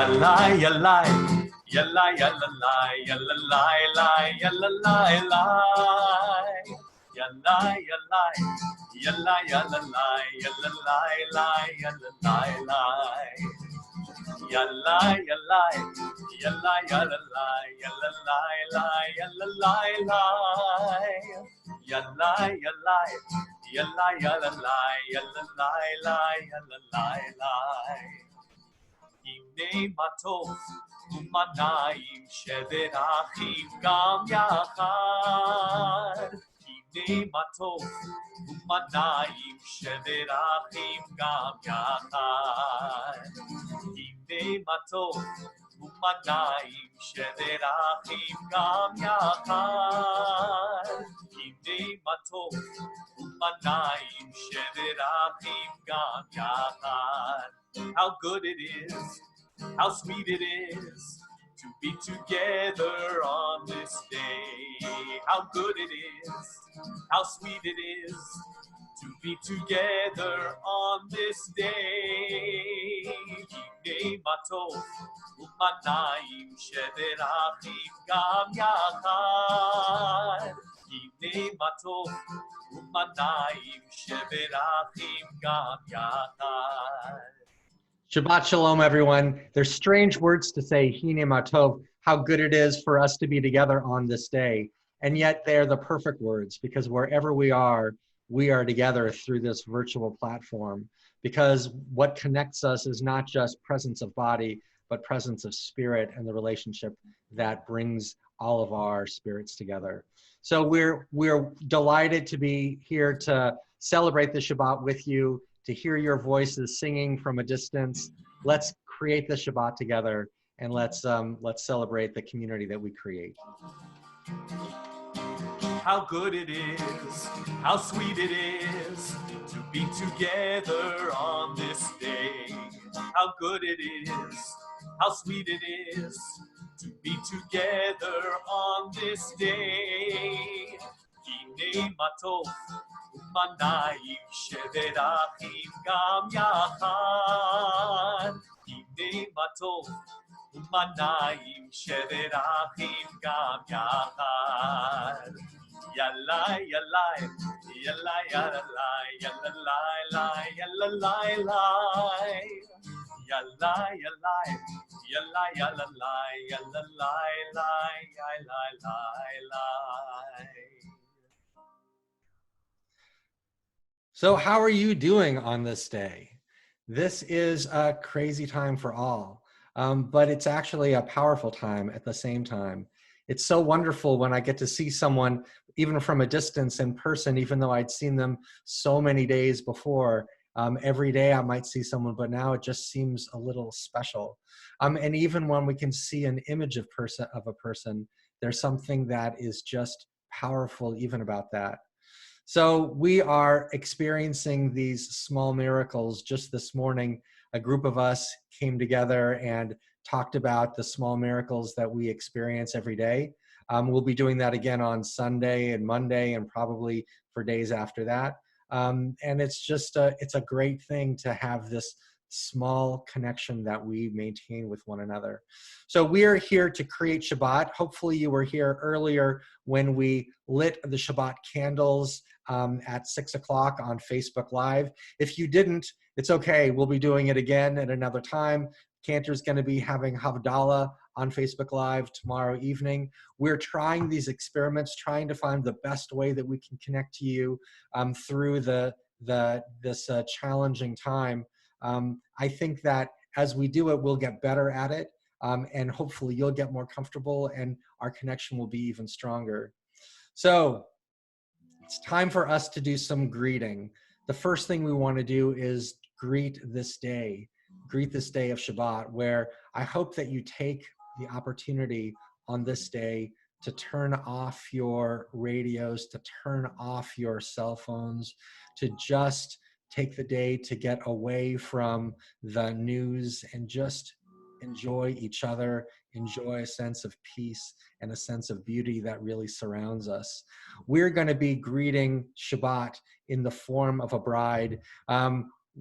Yalla, yalla, yalla, yalla, yalla, yalla, yalla, yalla. Yalla, yalla, yalla, yalla, yalla, yalla, yalla. Yalla, yalla, yalla, yalla, yalla, yalla, yalla. Yalla, yalla, yalla, yalla, yalla, yalla. הנה מה טוב ומנעים שבת אחים גם יחד. הנה מה טוב ומנעים שבת אחים גם יחד. הנה מה טוב ומנעים שבת אחים גם יחד. הנה מה טוב ומנעים שבת אחים גם יחד. How good it is, how sweet it is to be together on this day. How good it is, how sweet it is to be together on this day. Hine matov u'manayim sheberachim gam yachad. Hine matov u'manayim sheberachim gam yachad. Shabbat Shalom, everyone. There's strange words to say, Hine Matov, how good it is for us to be together on this day. And yet they're the perfect words, because wherever we are together through this virtual platform. Because what connects us is not just presence of body, but presence of spirit and the relationship that brings all of our spirits together. So we're delighted to be here to celebrate the Shabbat with you, to hear your voices singing from a distance. Let's create the Shabbat together, and let's celebrate the community that we create. How good it is, how sweet it is to be together on this day. How good it is, how sweet it is to be together on this day. Hine matov u'manayim sheberachim gam yachad. Hine matov u'manayim sheberachim gam yachad. Yalla, yalla, yalla, yalla, yalla, yalla, yalla, yalla, yalla, yalla, yalla, yalla, yalla. So how are you doing on this day? This is a crazy time for all, but it's actually a powerful time at the same time. It's so wonderful when I get to see someone, even from a distance in person, even though I'd seen them so many days before. Every day I might see someone, but now it just seems a little special. And even when we can see an image of a person, there's something that is just powerful even about that. So we are experiencing these small miracles. Just this morning, a group of us came together and talked about the small miracles that we experience every day. We'll be doing that again on Sunday and Monday and probably for days after that. And it's just it's a great thing to have this small connection that we maintain with one another. So we're here to create Shabbat. Hopefully you were here earlier when we lit the Shabbat candles at 6 o'clock on Facebook Live. If you didn't, it's okay. We'll be doing it again at another time. Cantor's going to be having Havdalah on Facebook Live tomorrow evening. We're trying these experiments, trying to find the best way that we can connect to you through this challenging time. I think that as we do it, we'll get better at it, and hopefully you'll get more comfortable and our connection will be even stronger. So it's time for us to do some greeting. The first thing we want to do is greet this day of Shabbat, where I hope that you take the opportunity on this day to turn off your radios, to turn off your cell phones, to just take the day to get away from the news and just enjoy each other, enjoy a sense of peace and a sense of beauty that really surrounds us. We're going to be greeting Shabbat in the form of a bride.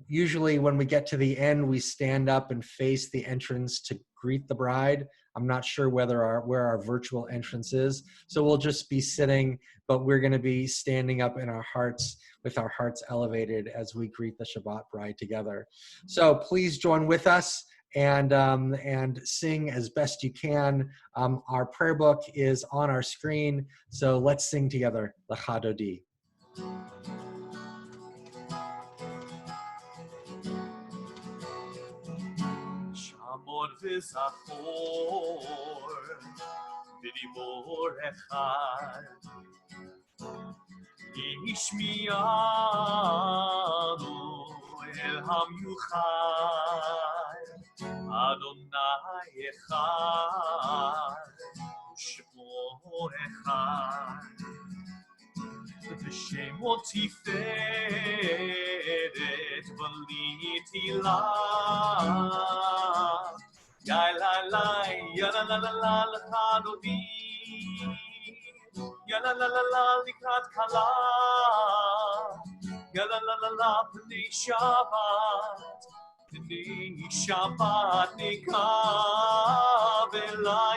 Usually when we get to the end, we stand up and face the entrance to greet the bride. I'm not sure where our virtual entrance is. So we'll just be sitting, but we're going to be standing up in our hearts with our hearts elevated as we greet the Shabbat bride together. So please join with us and sing as best you can. Our prayer book is on our screen. So let's sing together, Lecha Dodi. שמור וזכור בדיבור אחד השמיענו אל המיוחד אדוני אחד ושמו אחד ושמו תפארת בליתי לה יא לה לה יא לה לה לה לה לך דודי יא לה לה לה לה לקראת כלה יא לה לה לה לה פני שבת פני שבת נקרא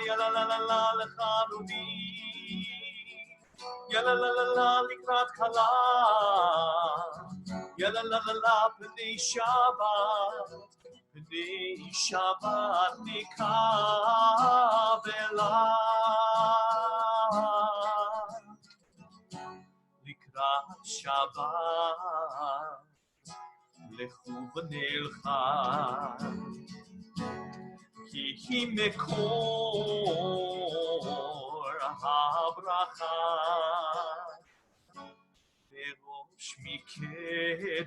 יא לה לה לה לה לך דודי יא לה לה לה לה לקראת כלה יא לה לה לה לה פני שבת פני שבת נקרא לקראת שבת לכו ונלכה כי היא מקור הברכה בראש מקדם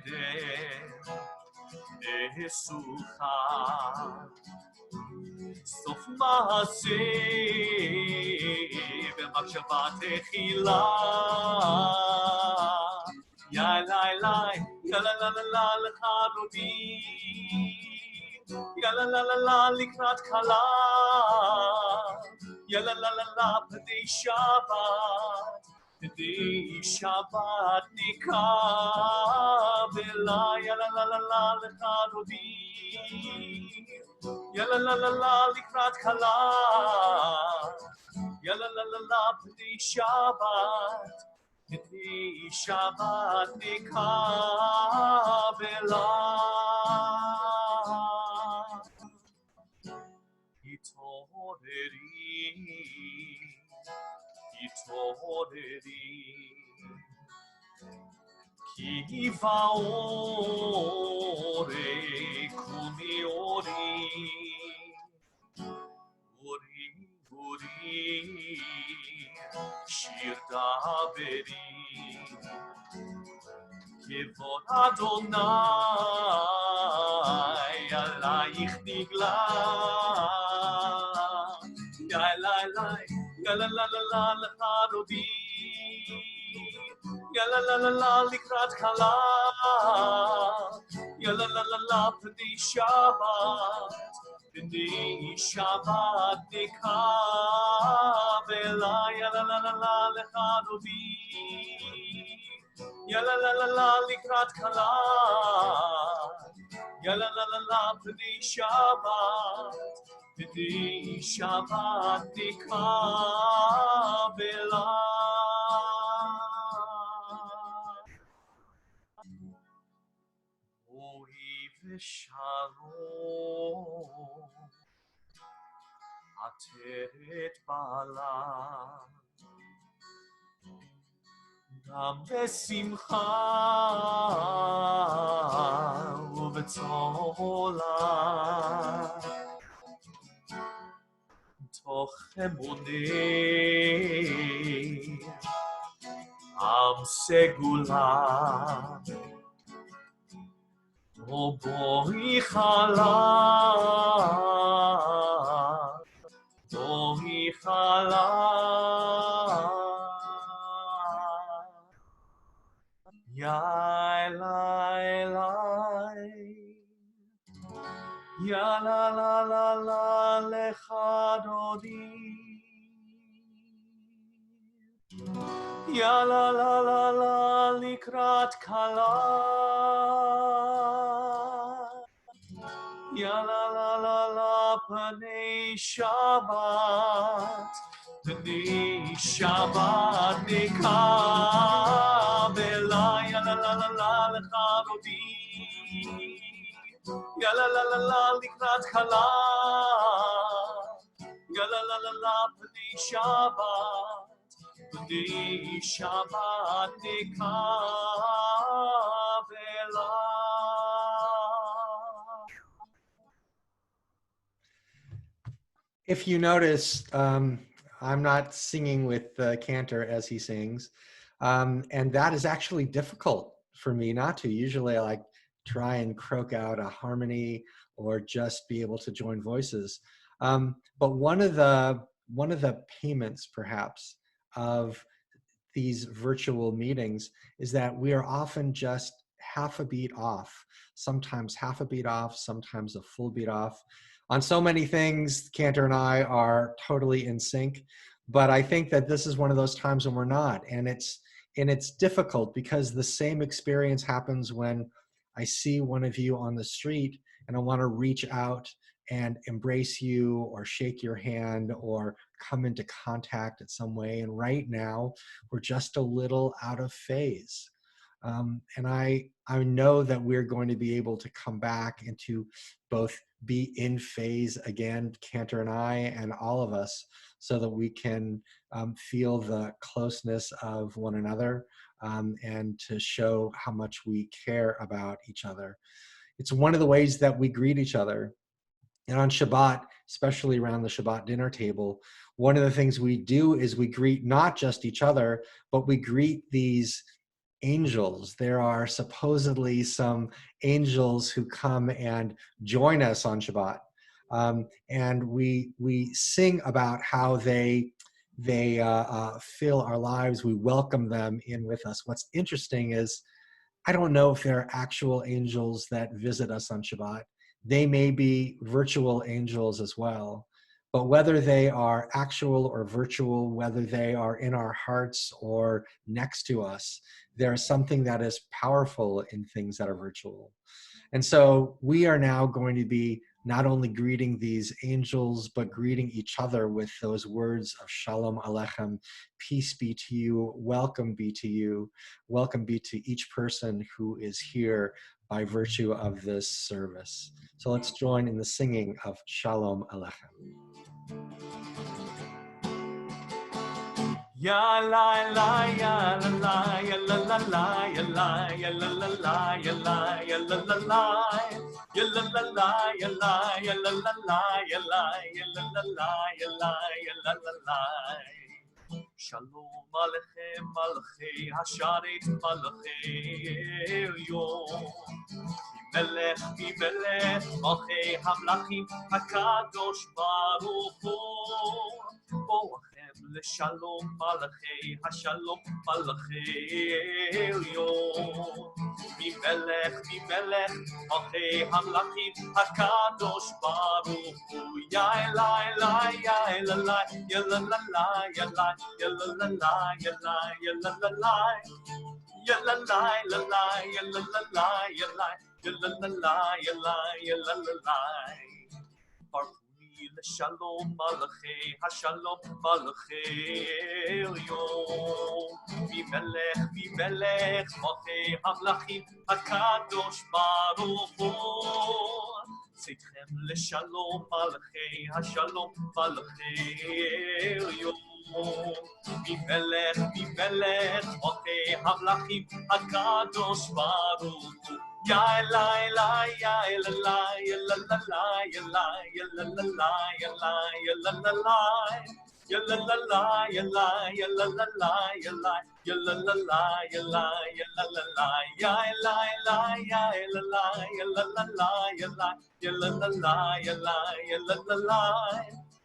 נשוכה סוף מעשה במחשבה תחילה יא לי לי יא לה לה לה לה לך דודי יא לה לה לה לה לקראת כלה יא לה לה לה לה פני שבת פני שבת נקרא יא לה לה לה לה לך דודי יא לה לה לה לה לקראת כלה יא לה לה לה לה פני שבת פני שבת נקרא התעוררי כי באורי קומי אורי אורי אורי שיר דברי כבוד אדוני עלייך נגלה יא לה לה יא לה לה לה לה לך דודי יא לה לה לה לה לקראת כלה יא לה לה לה לה פני שבת פני שבת נקרא יא לה לה לה לה לך דודי יא לה לה לה לה לקראת כלה יא לה לה לה לה פני שבת פני שבת נקרא אוהי ושלום עטרת בעלה גם בשמחה ובצהלה תוך אמוני עם סגולה ובואי חלה בואי חלה יא לי יא לה לה לה לה לך דודי יא לה לה לה לה לקראת כלה יא לה לה לה לה B'nai Shabbat, B'nai Shabbat Nikah Belai, ya la la la la lecha rodi, ya la la la la likrat kala, ya la la la la B'nai Shabbat, B'nai Shabbat Nikah Belai. If you notice, I'm not singing with the cantor as he sings. And that is actually difficult for me not to. Usually I like try and croak out a harmony or just be able to join voices. But one of the payments perhaps of these virtual meetings is that we are often just half a beat off, sometimes half a beat off, sometimes a full beat off. On so many things, Cantor and I are totally in sync, but I think that this is one of those times when we're not, and it's difficult because the same experience happens when I see one of you on the street and I want to reach out and embrace you or shake your hand or come into contact in some way. And right now, we're just a little out of phase. And I know that we're going to be able to come back and to both be in phase again, Cantor and I, and all of us, so that we can feel the closeness of one another and to show how much we care about each other. It's one of the ways that we greet each other. And on Shabbat, especially around the Shabbat dinner table, one of the things we do is we greet not just each other, but we greet these angels. There are supposedly some angels who come and join us on Shabbat. And we sing about how they fill our lives. We welcome them in with us. What's interesting is I don't know if there are actual angels that visit us on Shabbat. They may be virtual angels as well. But whether they are actual or virtual, whether they are in our hearts or next to us, there's something that is powerful in things that are virtual. And so we are now going to be not only greeting these angels, but greeting each other with those words of Shalom Aleichem, peace be to you, welcome be to you, welcome be to each person who is here by virtue of this service. So let's join in the singing of Shalom Aleichem. Ya la la ya la la ya la la la ya la ya la la la ya la ya la la la ya la la la ya la ya la la la ya la ya la la la ya la ya la la la. Shalom Aleichem Malchei Hasharet Malchei Yom Melech Malchei Hamlachim HaKadosh Baruch Hu Boachem Leshalom Malchei Hashalom Malchei Yom Melech Malchei Hamlachim HaKadosh Baruch Hu Ya Elai Ya Elai Ya La La La Ya La Ya La La La Ya La Ya La La La Ya la la la la ya la la la ya la ya la la la ya la ya la la la. Barui l'shalom malachei hashalom malachei yom. Vimelech malchei hamlachim hakadosh baruch hu. Tzidchem l'shalom malachei hashalom malachei yom. Vimelech malchei hamlachim hakadosh baruch hu. Ya Elai ya Elai ya la la la ya la ya la la la ya la ya la la la ya la la la ya la ya la la la ya la ya la la la ya la ya la la la ya Elai ya Elai ya la la la ya la ya la la la ya la ya la la la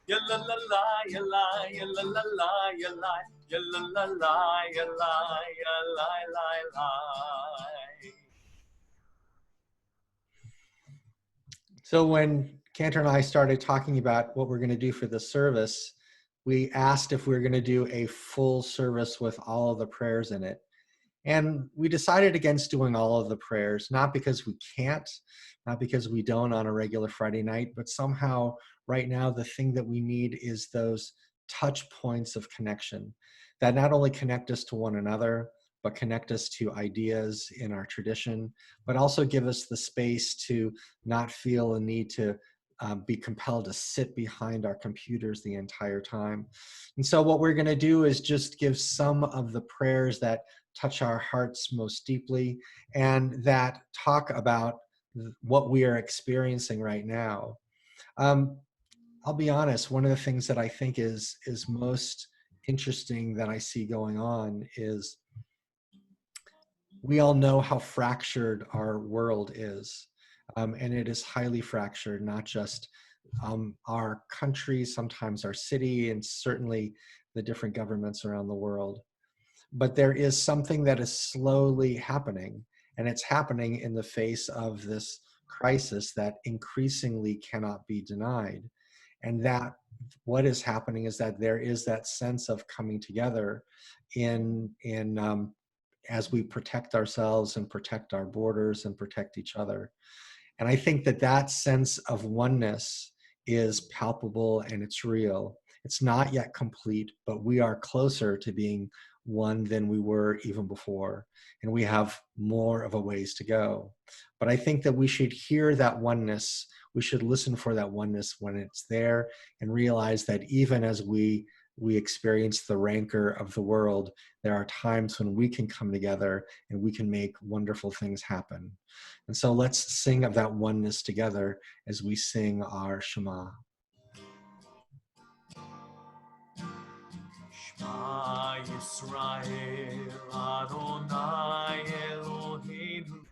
ya la la la ya la ya la la la ya la ya la la la ya la ya la la. So when Cantor and I started talking about what we're going to do for this service, we asked if we were going to do a full service with all of the prayers in it. And we decided against doing all of the prayers, not because we can't, not because we don't on a regular Friday night, but somehow right now the thing that we need is those touch points of connection that not only connect us to one another, but connect us to ideas in our tradition, but also give us the space to not feel a need to be compelled to sit behind our computers the entire time. And so what we're going to do is just give some of the prayers that touch our hearts most deeply and that talk about what we are experiencing right now. I'll be honest, one of the things that I think is most interesting that I see going on is we all know how fractured our world is. And it is highly fractured, not just our country, sometimes our city, and certainly the different governments around the world. But there is something that is slowly happening, and it's happening in the face of this crisis that increasingly cannot be denied. And that what is happening is that there is that sense of coming together in as we protect ourselves and protect our borders and protect each other. And I think that that sense of oneness is palpable and it's real. It's not yet complete, but we are closer to being one than we were even before. And we have more of a ways to go. But I think that we should hear that oneness. We should listen for that oneness when it's there and realize that even as we experience the rancor of the world, there are times when we can come together and we can make wonderful things happen. And so let's sing of that oneness together as we sing our Shema. Shema Yisrael, Adonai Elohim,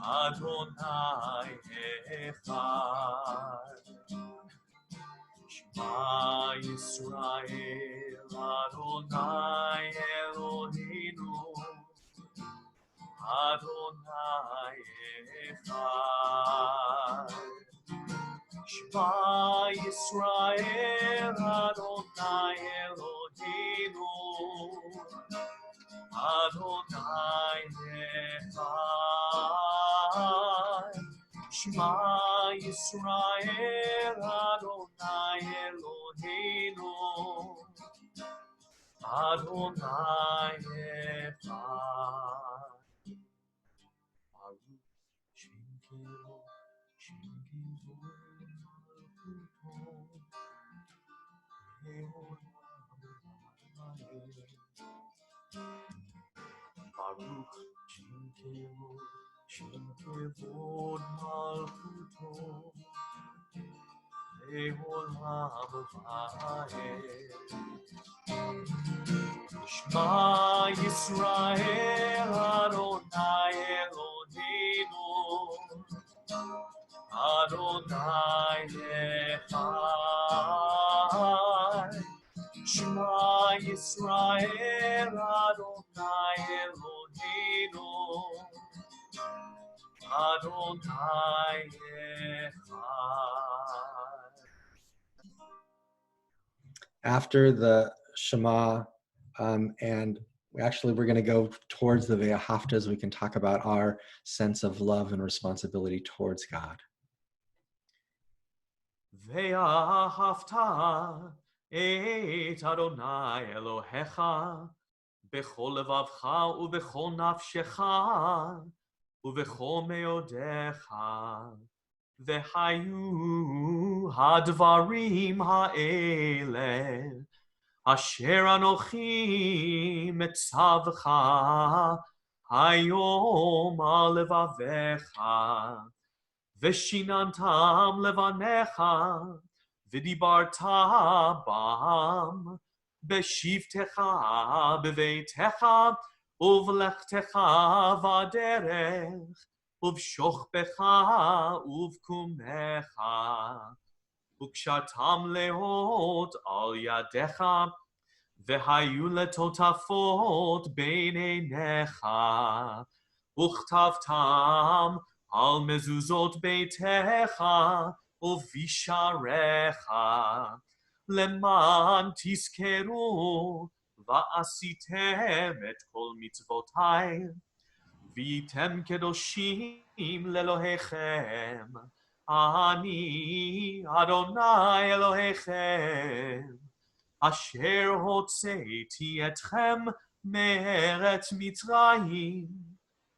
Adonai Echad. Shema Yisrael, Adonai Elohim, Adonai Echad. Shema Yisrael, Adonai Eloheinu, Adonai Echad. Shema Yisrael, Adonai Eloheinu, Adonai Echad. Baruch Shem Kiro, Shem Kiro, Baruch Shem Kevod Malchuto Leolam Va'ed. Shema Yisrael, Adonai Eloheinu, Adonai Echad. Shema Yisrael, Adonai Eloheinu, Adonai Echad. After the Shema, and actually we're going to go towards the Ve'ahavta as we can talk about our sense of love and responsibility towards God. Ve'ahavta et Adonai Elohecha bechol levavcha ubechol nafshecha ubechol meodecha vehayu hadvarim ha'ele asher anochi metzavcha hayom al levavecha ושיננתם לבניך, ודיברת בם, בשבתך בביתך, ובלכתך בדרך, ובשוכבך ובקומך, וקשרתם לאות על ידיך, והיו לטוטפות בין עיניך, וכתבתם על מזוזות ביתך ובשעריך, למען תזכרו ועשיתם את כל מצוותיי, והייתם קדושים לאלוהיכם, אני אדוני אלוהיכם, אשר הוצאתי אתכם מארץ מצרים,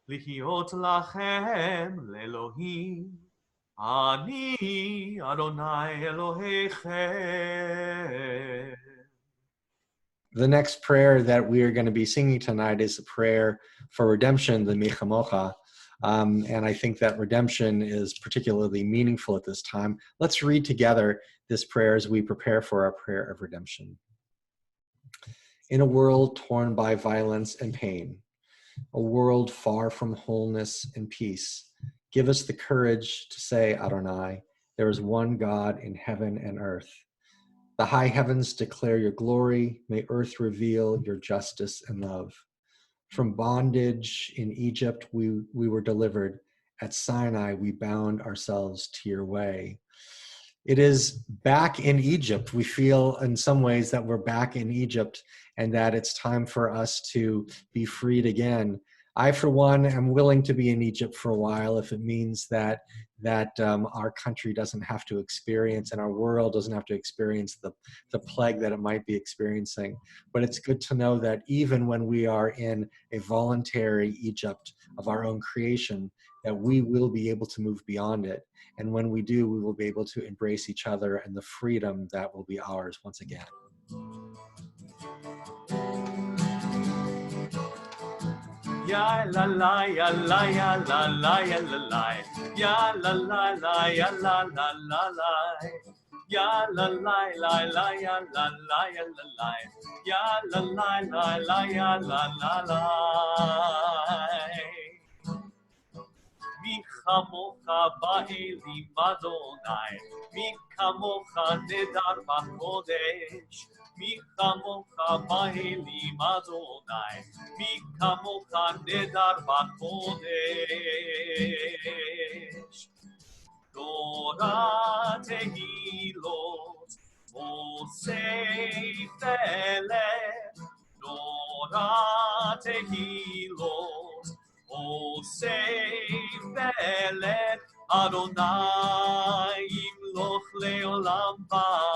להיות לכם לאלוהים, אני אדוני אלוהיכם. The next prayer that we are going to be singing tonight is a prayer for redemption, the Michamocha. And I think that redemption is particularly meaningful at this time. Let's read together this prayer as we prepare for our prayer of redemption. In a world torn by violence and pain, a world far from wholeness and peace, give us the courage to say, Adonai, there is one God in heaven and earth. The high heavens declare your glory. May earth reveal your justice and love. From bondage in Egypt, we were delivered. At Sinai, we bound ourselves to your way. It is back in Egypt. We feel in some ways that we're back in Egypt and that it's time for us to be freed again. I, for one, am willing to be in Egypt for a while if it means that our country doesn't have to experience and our world doesn't have to experience the plague that it might be experiencing. But it's good to know that even when we are in a voluntary Egypt of our own creation, that we will be able to move beyond it. And when we do, we will be able to embrace each other and the freedom that will be ours once again. Ya la la ya la ya la la ya la la ya la la la ya la la la la ya la la la la ya la la ya la la ya la la la la ya la la la. מי כמוך באלים אדוני, מי כמוך נדר בקודש, מי כמוך באלים אדוני, מי כמוך נדר בקודש. תורת תהילות מוסף פלא, תורת תהילות מוסף פלא, אדוני ימלוך לעולם ועד.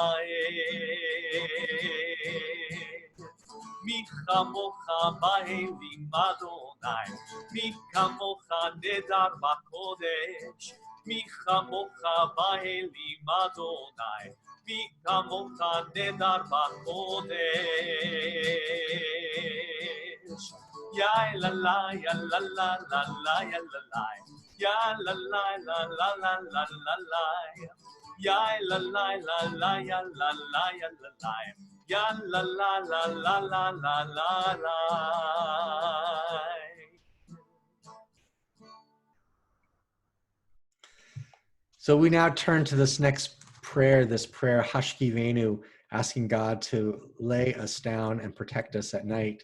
מי כמוך באלים אדוני, מי כמוך נדר בקודש, מי כמוך באלים אדוני, מי כמוך נדר בקודש. יא לה לה יא לה לה לה לה יא לה לה יא לה לה לה לה לה לה לה לה יא לה לה לה לה יא לה לה יא לה לה יא לה לה לה לה לה לה לה. So we now turn to this next prayer, Hashkivenu, asking God to lay us down and protect us at night.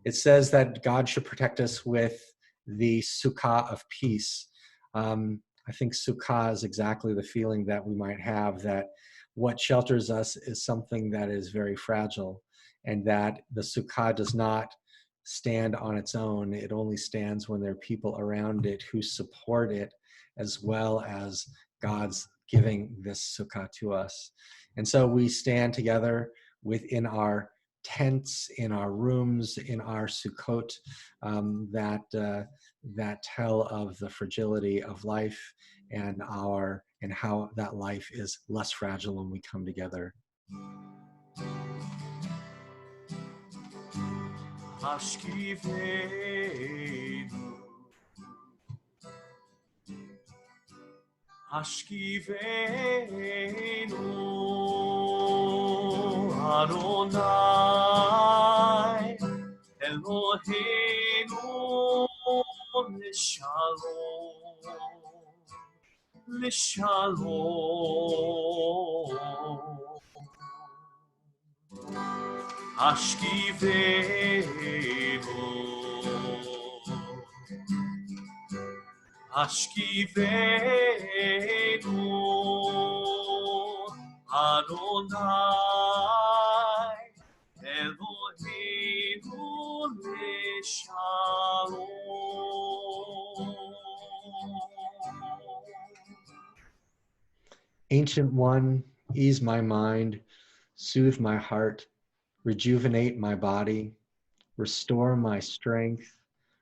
It says that God should protect us with the sukkah of peace. I think sukkah is exactly the feeling that we might have, that what shelters us is something that is very fragile, and that the sukkah does not stand on its own. It only stands when there are people around it who support it, as well as God's giving this sukkah to us. And so we stand together within our tents, in our rooms, in our sukkot, that tell of the fragility of life and how that life is less fragile when we come together. השכיבנו אדוני אלוהינו לשלום השכיבנו השכיבנו אדוני אלוהינו shalom. Ancient One, ease my mind, soothe my heart, rejuvenate my body, restore my strength,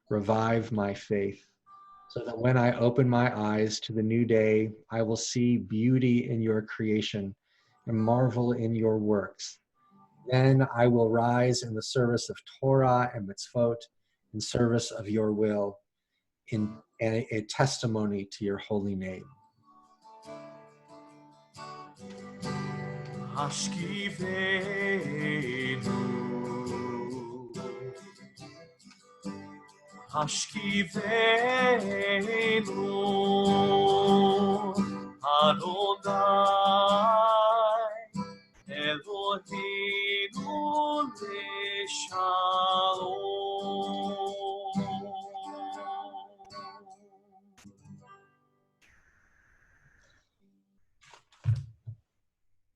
revive my faith, so that when I open my eyes to the new day, I will see beauty in your creation and marvel in your works. Then I will rise in the service of Torah and mitzvot, in service of your will, in a testimony to your holy name. Hashkivenu, Hashkivenu, Adonai, Eloheinu leshalom.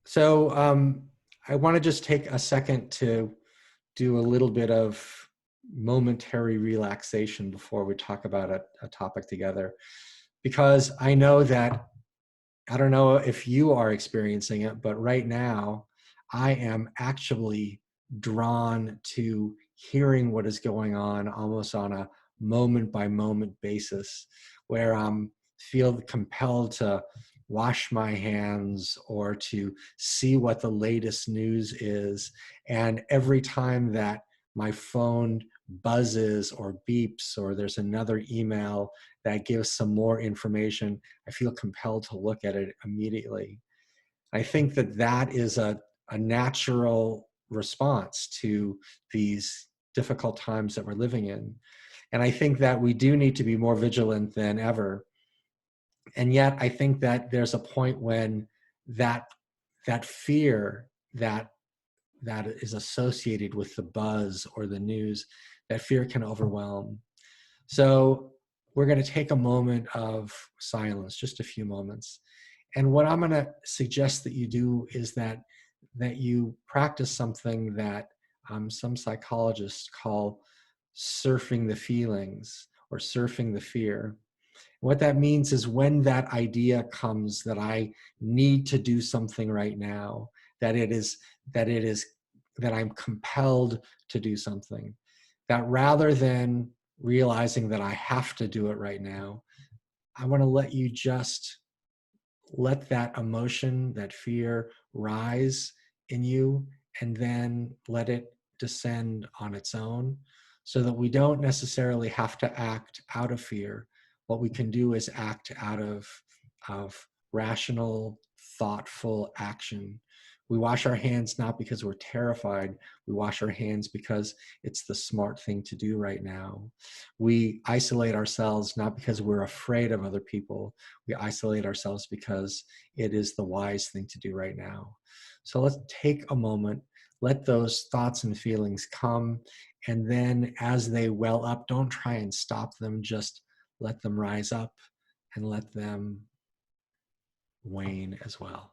So I want to just take a second to do a little bit of momentary relaxation before we talk about a topic together, because I know that, I don't know if you are experiencing it, but right now I am actually drawn to hearing what is going on almost on a moment by moment basis, where I'm feel compelled to wash my hands or to see what the latest news is. And every time that my phone buzzes or beeps or there's another email that gives some more information, I feel compelled to look at it immediately. I think that that is a natural response to these difficult times that we're living in. And I think that we do need to be more vigilant than ever. And yet I think that there's a point when that fear that is associated with the buzz or the news, that fear can overwhelm. So we're going to take a moment of silence, just a few moments. And what I'm going to suggest that you do is that you practice something that some psychologists call surfing the feelings or surfing the fear. What that means is when that idea comes that I need to do something right now, that I'm compelled to do something, that rather than realizing that I have to do it right now, I want to let you just let that emotion, that fear rise in you, and then let it descend on its own, so that we don't necessarily have to act out of fear. What we can do is act out of rational, thoughtful action. We wash our hands not because we're terrified. We wash our hands because it's the smart thing to do right now. We isolate ourselves not because we're afraid of other people. We isolate ourselves because it is the wise thing to do right now. So let's take a moment, let those thoughts and feelings come, and then as they well up, don't try and stop them, just let them rise up and let them wane as well.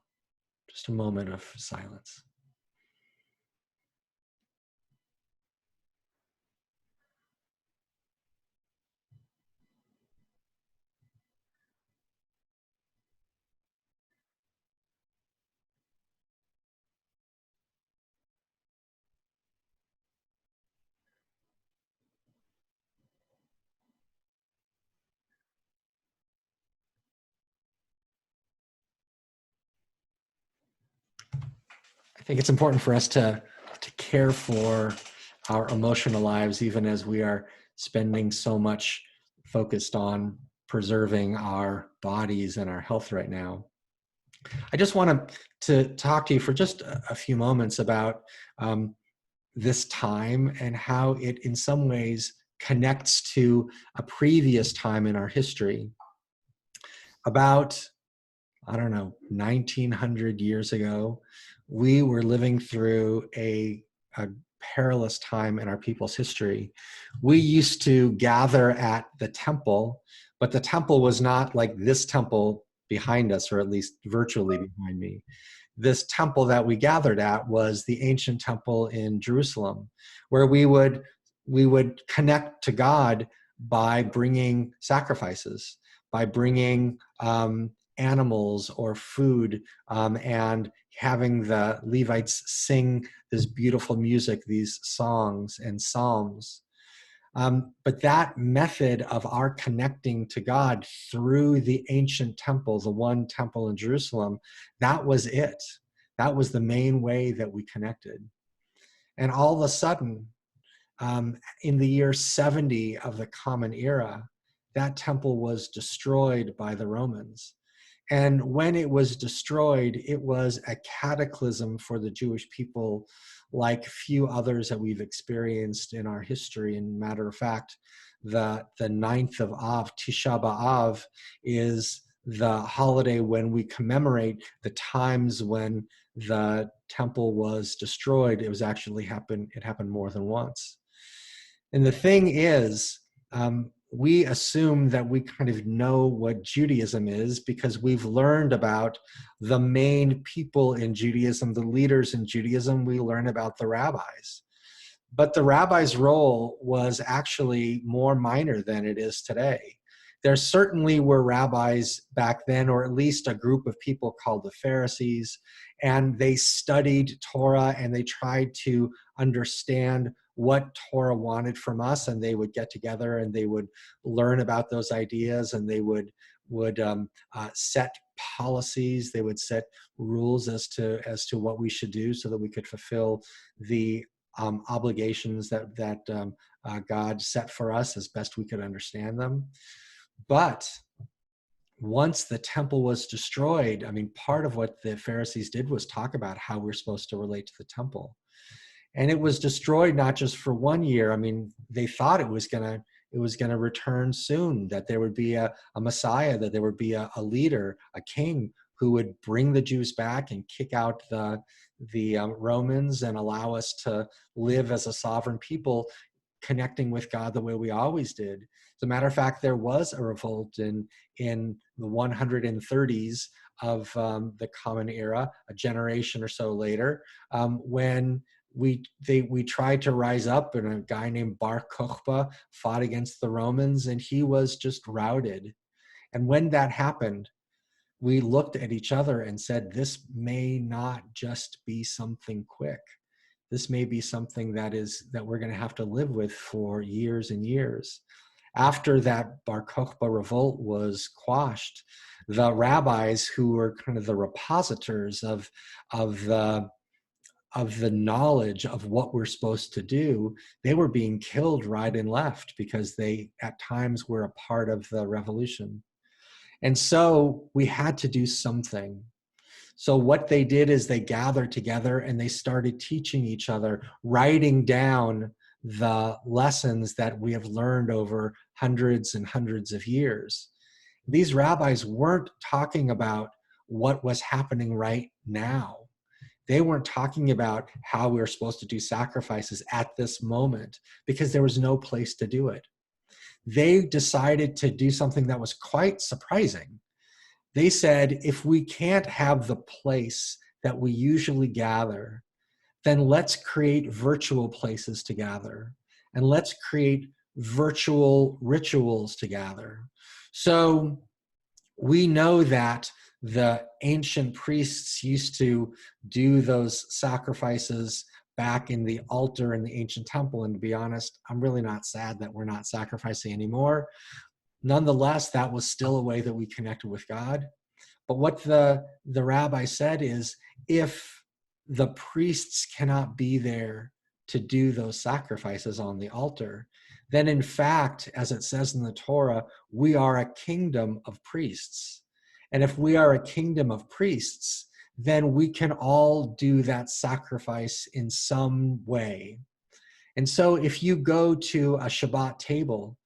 Just a moment of silence. I think it's important for us to care for our emotional lives, even as we are spending so much focused on preserving our bodies and our health right now. I just want to talk to you for just a few moments about this time and how it in some ways connects to a previous time in our history. About, I don't know, 1900 years ago, we were living through a perilous time in our people's history. We used to gather at the temple, but the temple was not like this temple behind us, or at least virtually behind me. This temple that we gathered at was the ancient temple in Jerusalem, where we would we would connect to God by bringing sacrifices, by bringing animals or food, and having the Levites sing this beautiful music, these songs and psalms. But that method of our connecting to God through the ancient temple, the one temple in Jerusalem, that was it. That was the main way that we connected. And all of a sudden, in the year 70 of the Common Era, that temple was destroyed by the Romans. And when it was destroyed, it was a cataclysm for the Jewish people like few others that we've experienced in our history. And matter of fact, the 9th of Av, Tisha B'Av, is the holiday when we commemorate the times when the temple was destroyed. It happened more than once. And the thing is, we assume that we kind of know what Judaism is because we've learned about the main people in Judaism, the leaders in Judaism. We learn about the rabbis. But the rabbi's role was actually more minor than it is today. There certainly were rabbis back then, or at least a group of people called the Pharisees, and they studied Torah and they tried to understand what Torah wanted from us, and they would get together and they would learn about those ideas, and they would set policies. They would set rules as to what we should do so that we could fulfill the obligations that God set for us as best we could understand them. But once the temple was destroyed, I mean, part of what the Pharisees did was talk about how we're supposed to relate to the temple. And it was destroyed not just for 1 year. I mean, they thought it was gonna return soon, that there would be a Messiah, that there would be a leader, a king who would bring the Jews back and kick out the Romans and allow us to live as a sovereign people, connecting with God the way we always did. As a matter of fact, there was a revolt in the 130s of the Common Era, a generation or so later, when we tried to rise up, and a guy named Bar Kokhba fought against the Romans, and he was just routed. And when that happened, we looked at each other and said, this may not just be something quick. This may be something that we're going to have to live with for years and years. After that Bar Kokhba revolt was quashed, the rabbis, who were kind of the repositors of the knowledge of what we're supposed to do, they were being killed right and left because they at times were a part of the revolution. And so we had to do something. So what they did is they gathered together and they started teaching each other, writing down the lessons that we have learned over hundreds and hundreds of years. These rabbis weren't talking about what was happening right now. They weren't talking about how we were supposed to do sacrifices at this moment because there was no place to do it. They decided to do something that was quite surprising. They said, if we can't have the place that we usually gather, then let's create virtual places to gather, and let's create virtual rituals to gather. So we know that the ancient priests used to do those sacrifices back in the altar in the ancient temple. And to be honest, I'm really not sad that we're not sacrificing anymore. Nonetheless, that was still a way that we connected with God. But what the rabbi said is, if the priests cannot be there to do those sacrifices on the altar, then in fact, as it says in the Torah, we are a kingdom of priests. And if we are a kingdom of priests, then we can all do that sacrifice in some way. And so if you go to a Shabbat table,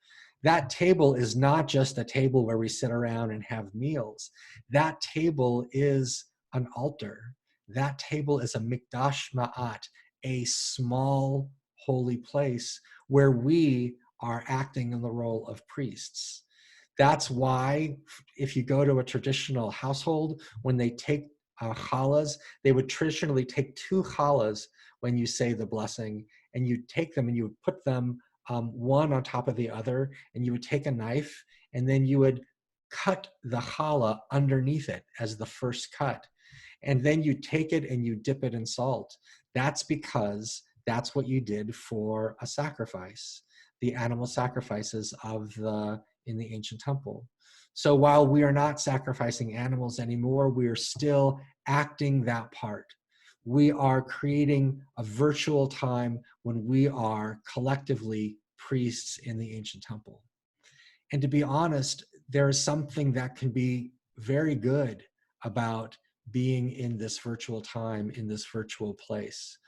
that table is not just a table where we sit around and have meals. That table is an altar. That table is a mikdash ma'at, a small holy place where we are acting in the role of priests. That's why if you go to a traditional household, when they take challahs, they would traditionally take 2 challahs when you say the blessing, and you take them and you would put them one on top of the other, and you would take a knife and then you would cut the challah underneath it as the first cut. And then you take it and you dip it in salt. That's because that's what you did for a sacrifice, the animal sacrifices in the ancient temple. So while we are not sacrificing animals anymore, we are still acting that part. We are creating a virtual time when we are collectively priests in the ancient temple. And to be honest, there is something that can be very good about being in this virtual time, in this virtual place.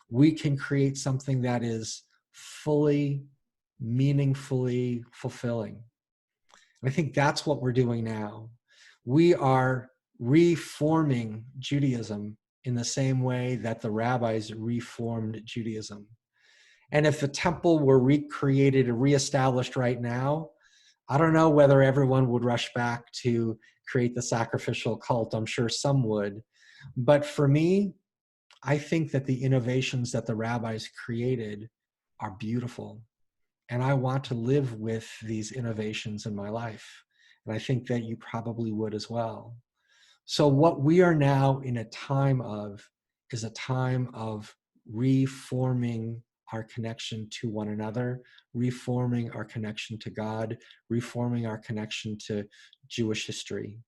We can create something that is fully, meaningfully fulfilling. And I think that's what we're doing now. We are reforming Judaism in the same way that the rabbis reformed Judaism. And if the temple were recreated or reestablished right now, I don't know whether everyone would rush back to create the sacrificial cult. I'm sure some would. But for me, I think that the innovations that the rabbis created are beautiful. And I want to live with these innovations in my life. And I think that you probably would as well. So what we are now in a time of is a time of reforming our connection to one another, reforming our connection to God, reforming our connection to Jewish history.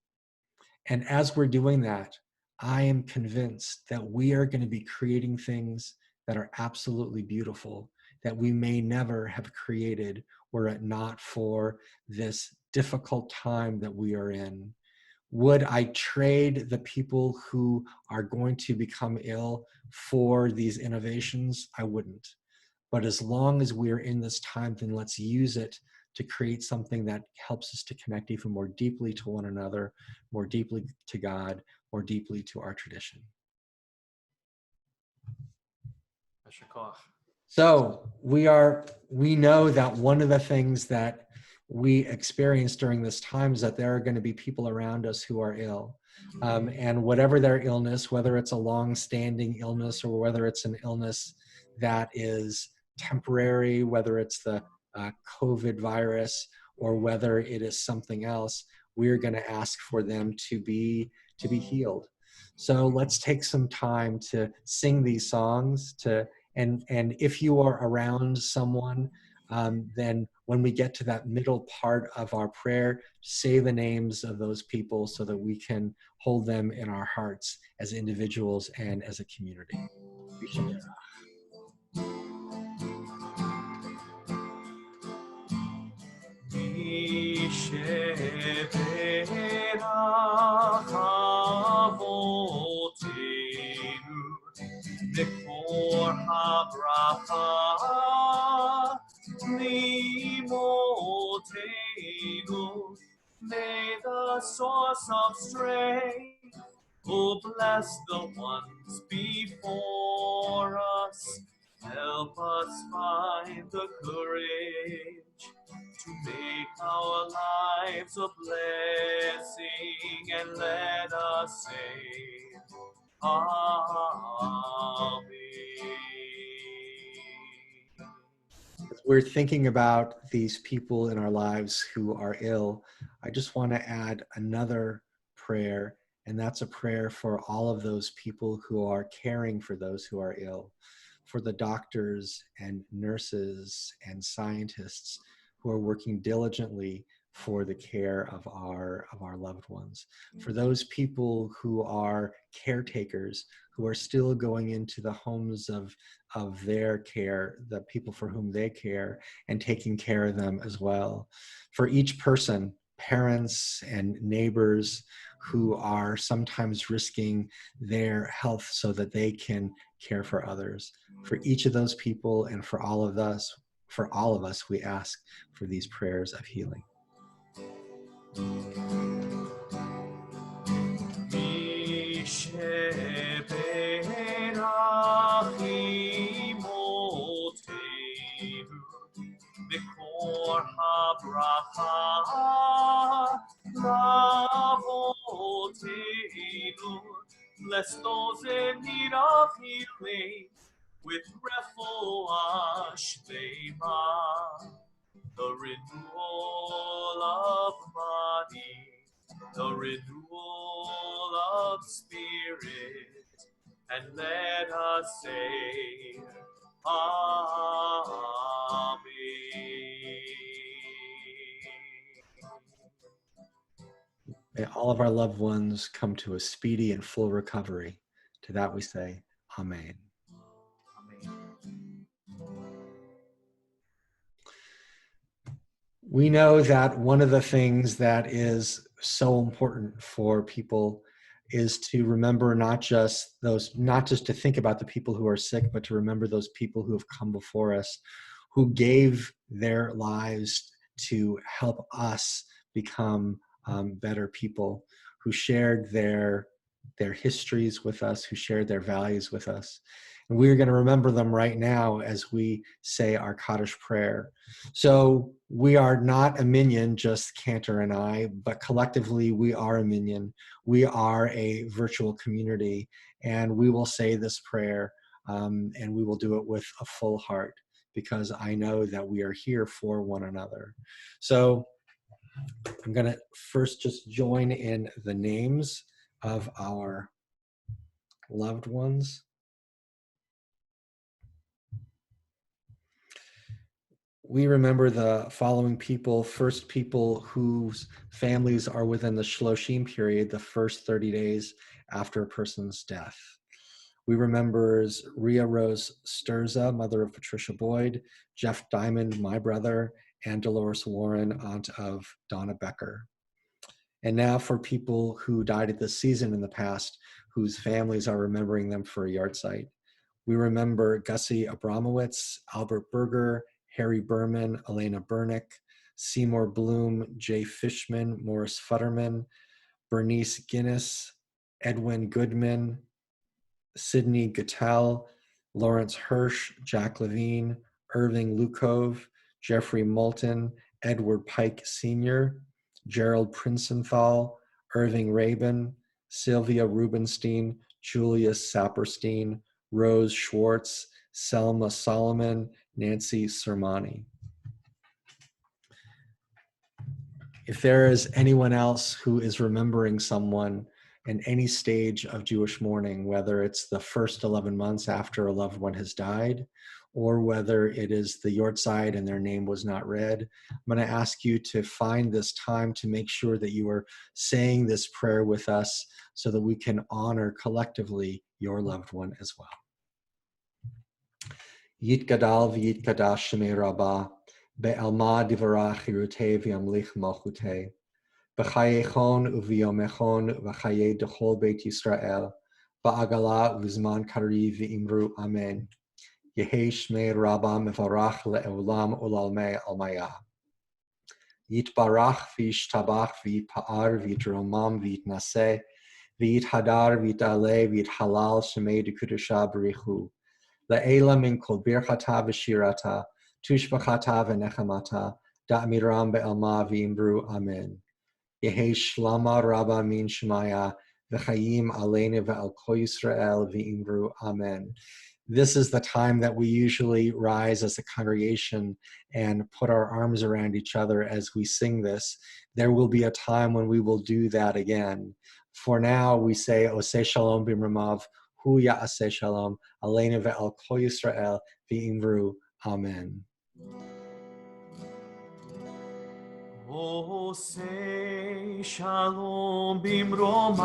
And as we're doing that, I am convinced that we are going to be creating things that are absolutely beautiful, that we may never have created were it not for this difficult time that we are in. Would I trade the people who are going to become ill for these innovations? I wouldn't. But as long as we're in this time, then let's use it to create something that helps us to connect even more deeply to one another, more deeply to God, more deeply to our tradition. So we know that one of the things that we experience during this time is that there are going to be people around us who are ill. And whatever their illness, whether it's a long-standing illness or whether it's an illness that is temporary, whether it's the COVID virus or whether it is something else, we're going to ask for them to be healed. So let's take some time to sing these songs, and if you are around someone, then when we get to that middle part of our prayer, say the names of those people so that we can hold them in our hearts as individuals and as a community. Mikor habracha limotenu. May the source of strength who bless the ones before us, help us find the courage to make our lives a blessing, and let us say, Amen. As we're thinking about these people in our lives who are ill, I just want to add another prayer, and that's a prayer for all of those people who are caring for those who are ill, for the doctors and nurses and scientists who are working diligently for the care of our loved ones, for those people who are caretakers, who are still going into the homes of their care, the people for whom they care, and taking care of them as well. For each person, parents and neighbors who are sometimes risking their health so that they can care for others. For each of those people and for all of us, we ask for these prayers of healing. Mikor habracha lavotenu. Bless those in need of healing with refuah shlema. renewal of body, the renewal of spirit, and let us say, Amen. May all of our loved ones come to a speedy and full recovery. To that we say, Amen. We know that one of the things that is so important for people is to remember not just to think about the people who are sick, but to remember those people who have come before us, who gave their lives to help us become better people, who shared their histories with us, who shared their values with us. And we're going to remember them right now as we say our Kaddish prayer. So we are not a minyan, just Cantor and I, but collectively we are a minyan. We are a virtual community, and we will say this prayer, and we will do it with a full heart, because I know that we are here for one another. So I'm going to first just join in the names of our loved ones. We remember the following people: first, people whose families are within the Shloshim period, the first 30 days after a person's death. We remember Ria Rose Sturza, mother of Patricia Boyd, Jeff Diamond, my brother, and Dolores Warren, aunt of Donna Becker. And now for people who died at this season in the past, whose families are remembering them for a yahrzeit. We remember Gussie Abramowitz, Albert Berger, Harry Berman, Elena Bernick, Seymour Bloom, Jay Fishman, Morris Futterman, Bernice Guinness, Edwin Goodman, Sidney Gattell, Lawrence Hirsch, Jack Levine, Irving Lukov, Jeffrey Moulton, Edward Pike Sr., Gerald Princenthal, Irving Rabin, Sylvia Rubenstein, Julius Saperstein, Rose Schwartz, Selma Solomon, Nancy Sermani. If there is anyone else who is remembering someone in any stage of Jewish mourning, whether it's the first 11 months after a loved one has died, or whether it is the yahrzeit and their name was not read, I'm going to ask you to find this time to make sure that you are saying this prayer with us so that we can honor collectively your loved one as well. Yitgadal v'yitgadash shemei rabbah, be'alma divarach hirutei v'yamlich malchutei, b'chayechon uv'yomechon v'chayei dechol beit Yisrael, ba'agala v'zman kari v'imru amen. Yehei shmei rabbah mevarach le'olam ulalmei almaya. Yitbarach v'yishtabach v'yitpa'ar v'yitromam v'yitnaseh, v'yithadar v'yit'aleh v'yithalal shemei dekudesha b'richu. La'ela min kol birchata v'shirata, tushbachata v'nechamata, da'miram be'elma v'imru amen. Yehei shlama rabba min shemaya, v'chayim aleinu ve'al kol Yisrael v'imru amen. This is the time that we usually rise as a congregation and put our arms around each other as we sing this. There will be a time when we will do that again. For now, we say, Oseh shalom b'mramav, hu ya'aseh shalom, aleinu ve'al kol Yisrael v'imru amen. Oseh shalom b'mromav,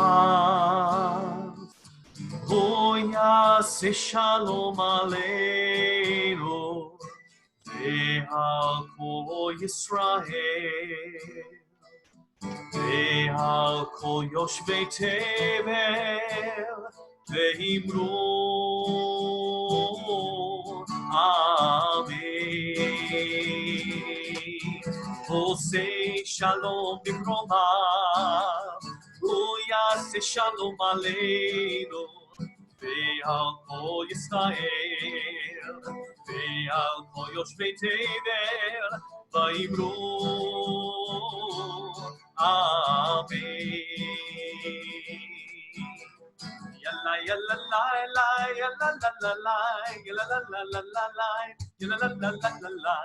hu ya'aseh shalom aleinu ve'al kol Yisrael ve'al kol yoshvei tevel ve'imru amen. Oseh shalom b'mromav, hu ya'aseh shalom aleinu ve'al kol Yisrael ve'al kol yoshvei tevel va'imru amen. la yalla la la yalla la la la yalla la la la la la yalla la la la la la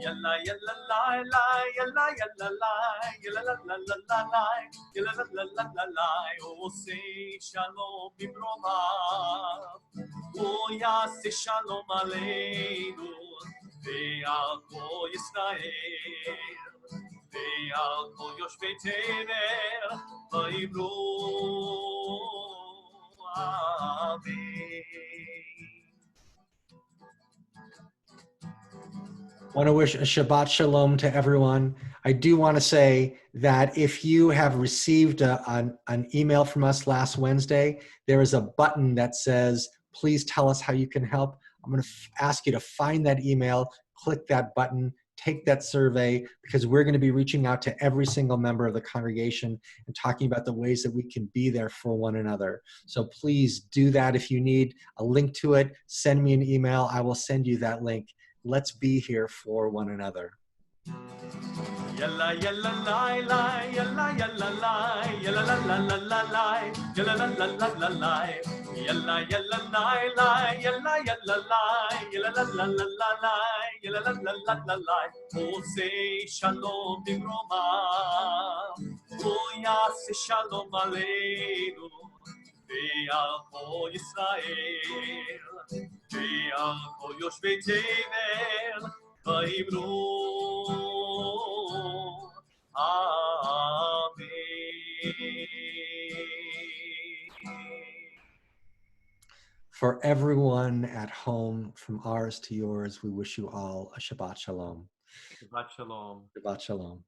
yalla yalla la la yalla yalla la yalla la la la la la yalla la la la la la oh say shalom bibroma oh yaseh shalom aleinu ve'al kol Yisrael ve'al kol yoshvei tevel vayivru amen. Want to wish a Shabbat Shalom to everyone. I do want to say that if you have received an email from us last Wednesday, there is a button that says, please tell us how you can help. I'm going to ask you to find that email, click that button, take that survey, because we're going to be reaching out to every single member of the congregation and talking about the ways that we can be there for one another. So please do that. If you need a link to it, send me an email. I will send you that link. Let's be here for one another. Yalla yalla lie lie yalla yalla lie yalla la la la la lie yalla la la la la lie yalla yalla lie lie yalla yalla lie yalla la la la la lie yalla la la la la lie oh say shalom bigroma oh yaseh shalom aleinu ve'al kol Yisrael ve'al kol yoshvei tevel vayivru For everyone at home, from ours to yours, we wish you all a Shabbat Shalom. Shabbat shalom. Shabbat Shalom.